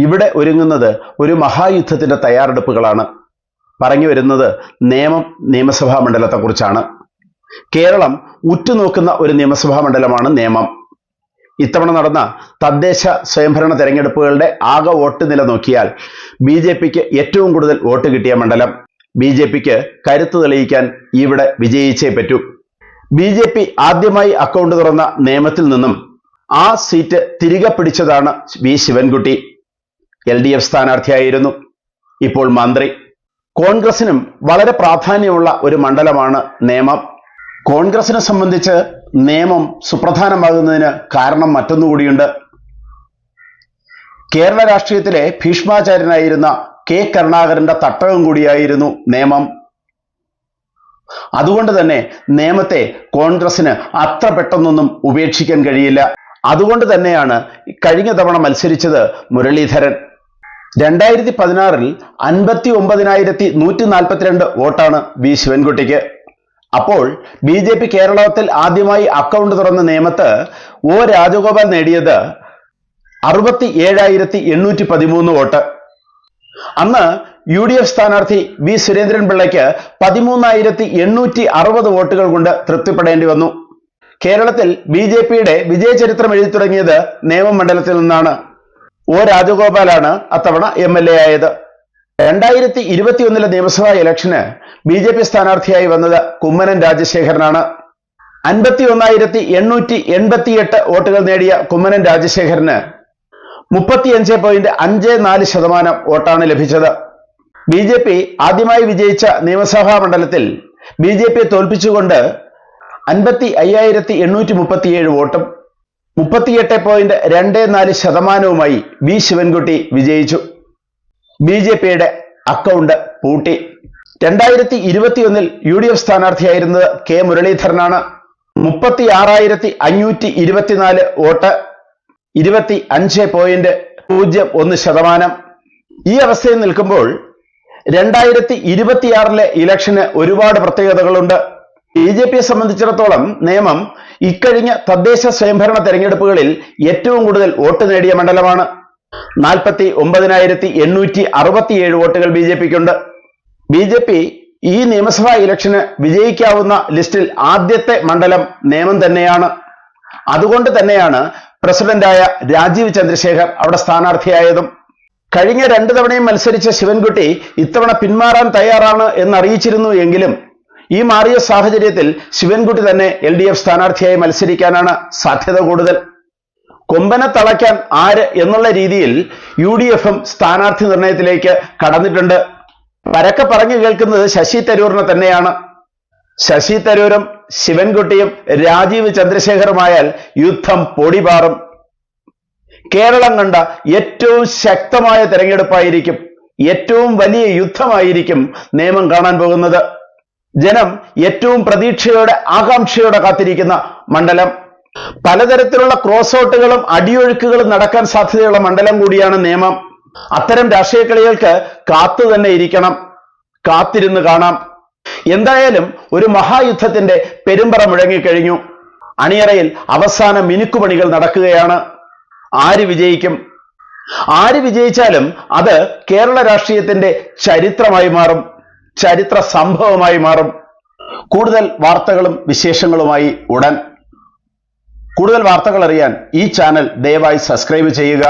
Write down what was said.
ഇവിടെ ഒരുങ്ങുന്നത് ഒരു മഹായുദ്ധത്തിന്റെ തയ്യാറെടുപ്പുകളാണ്. പറഞ്ഞു വരുന്നത് നിയമസഭാ മണ്ഡലത്തെക്കുറിച്ചാണ്. കേരളം ഉറ്റുനോക്കുന്ന ഒരു നിയമസഭാ മണ്ഡലമാണ് നേമം. ഇത്തവണ നടന്ന തദ്ദേശ സ്വയംഭരണ തെരഞ്ഞെടുപ്പുകളുടെ ആകെ വോട്ട് നില നോക്കിയാൽ BJPക്ക് ഏറ്റവും കൂടുതൽ വോട്ട് കിട്ടിയ മണ്ഡലം. BJPക്ക് കരുത്ത് തെളിയിക്കാൻ ഇവിടെ വിജയിച്ചേ പറ്റൂ. BJP ആദ്യമായി അക്കൗണ്ട് തുറന്ന നേമത്തിൽ നിന്നും ആ സീറ്റ് തിരികെ പിടിച്ചതാണ് വി ശിവൻകുട്ടി. LDF സ്ഥാനാർത്ഥിയായിരുന്നു, ഇപ്പോൾ മന്ത്രി. കോൺഗ്രസിനും വളരെ പ്രാധാന്യമുള്ള ഒരു മണ്ഡലമാണ് നേമം. കോൺഗ്രസിനെ സംബന്ധിച്ച് നേമം സുപ്രധാനമാകുന്നതിന് കാരണം മറ്റൊന്നുകൂടിയുണ്ട്. കേരള രാഷ്ട്രീയത്തിലെ ഭീഷ്മാചാര്യനായിരുന്ന K കരുണാകരന്റെ തട്ടകം കൂടിയായിരുന്നു നേമം. അതുകൊണ്ട് തന്നെ നേമത്തെ കോൺഗ്രസിന് അത്ര പെട്ടെന്നൊന്നും ഉപേക്ഷിക്കാൻ കഴിയില്ല. അതുകൊണ്ട് തന്നെയാണ് കഴിഞ്ഞ തവണ മത്സരിച്ചത് മുരളീധരൻ. 2016 59,142 വോട്ടാണ് വി ശിവൻകുട്ടിക്ക്. അപ്പോൾ BJP കേരളത്തിൽ ആദ്യമായി അക്കൗണ്ട് തുറന്ന നേമത്ത് O രാജഗോപാൽ നേടിയത് 67,813 വോട്ട്. അന്ന് UDF സ്ഥാനാർത്ഥി വി സുരേന്ദ്രൻപിള്ളയ്ക്ക് 13,860 വോട്ടുകൾ കൊണ്ട് തൃപ്തിപ്പെടേണ്ടി വന്നു. കേരളത്തിൽ BJPയുടെ വിജയചരിത്രം എഴുതി തുടങ്ങിയത് നേമം മണ്ഡലത്തിൽ നിന്നാണ്. O രാജഗോപാലാണ് അത്തവണ MLA ആയത്. 2021 നിയമസഭാ ഇലക്ഷന് BJP സ്ഥാനാർത്ഥിയായി വന്നത് കുമ്മനം രാജശേഖരനാണ്. 51,888 വോട്ടുകൾ നേടിയ കുമ്മനം രാജശേഖരന് 35.54% വോട്ടാണ് ലഭിച്ചത്. BJP ആദ്യമായി വിജയിച്ച നിയമസഭാ മണ്ഡലത്തിൽ BJP തോൽപ്പിച്ചുകൊണ്ട് 55,837 വോട്ടും 38.24%വുമായി വി ശിവൻകുട്ടി വിജയിച്ചു. BJPയുടെ അക്കൗണ്ട് പൂട്ടി. 2021 UDF സ്ഥാനാർത്ഥിയായിരുന്നത് K മുരളീധരനാണ്. 36,524 വോട്ട്, 25.01%. ഈ അവസ്ഥയിൽ നിൽക്കുമ്പോൾ 2026 ഇലക്ഷന് ഒരുപാട് പ്രത്യേകതകളുണ്ട്. BJPയെ സംബന്ധിച്ചിടത്തോളം നേമം ഇക്കഴിഞ്ഞ തദ്ദേശ സ്വയംഭരണ തെരഞ്ഞെടുപ്പുകളിൽ ഏറ്റവും കൂടുതൽ വോട്ട് നേടിയ മണ്ഡലമാണ്. 49,867 വോട്ടുകൾ BJPക്കുണ്ട്. BJP ഈ നിയമസഭാ ഇലക്ഷന് വിജയിക്കാവുന്ന ലിസ്റ്റിൽ ആദ്യത്തെ മണ്ഡലം നേമം തന്നെയാണ്. അതുകൊണ്ട് തന്നെയാണ് പ്രസിഡന്റായ രാജീവ് ചന്ദ്രശേഖർ അവിടെ സ്ഥാനാർത്ഥിയായതും. കഴിഞ്ഞ 2 തവണയും മത്സരിച്ച ശിവൻകുട്ടി ഇത്തവണ പിന്മാറാൻ തയ്യാറാണ് എന്നറിയിച്ചിരുന്നു എങ്കിലും ഈ മാറിയ സാഹചര്യത്തിൽ ശിവൻകുട്ടി തന്നെ LDF സ്ഥാനാർത്ഥിയായി മത്സരിക്കാനാണ് സാധ്യത കൂടുതൽ. കൊമ്പനെ തളയ്ക്കാൻ ആര് എന്നുള്ള രീതിയിൽ UDFും സ്ഥാനാർത്ഥി നിർണയത്തിലേക്ക് കടന്നിട്ടുണ്ട്. പരക്കെ പറഞ്ഞു കേൾക്കുന്നത് ശശി തരൂരിനെ തന്നെയാണ്. ശശി തരൂരും ശിവൻകുട്ടിയും രാജീവ് ചന്ദ്രശേഖറുമായാൽ യുദ്ധം പൊടിപാറും. കേരളം കണ്ട ഏറ്റവും ശക്തമായ തെരഞ്ഞെടുപ്പായിരിക്കും, ഏറ്റവും വലിയ യുദ്ധമായിരിക്കും നേമം കാണാൻ പോകുന്നത്. ജനം ഏറ്റവും പ്രതീക്ഷയോടെ ആകാംക്ഷയോടെ കാത്തിരിക്കുന്ന മണ്ഡലം. പലതരത്തിലുള്ള ക്രോസ് ഔട്ടുകളും അടിയൊഴുക്കുകളും നടക്കാൻ സാധ്യതയുള്ള മണ്ഡലം കൂടിയാണ് നേമം. അത്തരം രാഷ്ട്രീയ കളികൾക്ക് കാത്തു തന്നെ ഇരിക്കണം, കാത്തിരുന്ന് കാണാം. എന്തായാലും ഒരു മഹായുദ്ധത്തിന്റെ പെരുമ്പറ മുഴങ്ങിക്കഴിഞ്ഞു. അണിയറയിൽ അവസാന മിനുക്കുപണികൾ നടക്കുകയാണ്. ആര് വിജയിക്കും? ആര് വിജയിച്ചാലും അത് കേരള രാഷ്ട്രീയത്തിന്റെ ചരിത്രമായി മാറും, ചരിത്ര സംഭവമായി മാറും. കൂടുതൽ വാർത്തകളും വിശേഷങ്ങളുമായി ഉടൻ. കൂടുതൽ വാർത്തകൾ അറിയാൻ ഈ ചാനൽ ദയവായി സബ്സ്ക്രൈബ് ചെയ്യുക.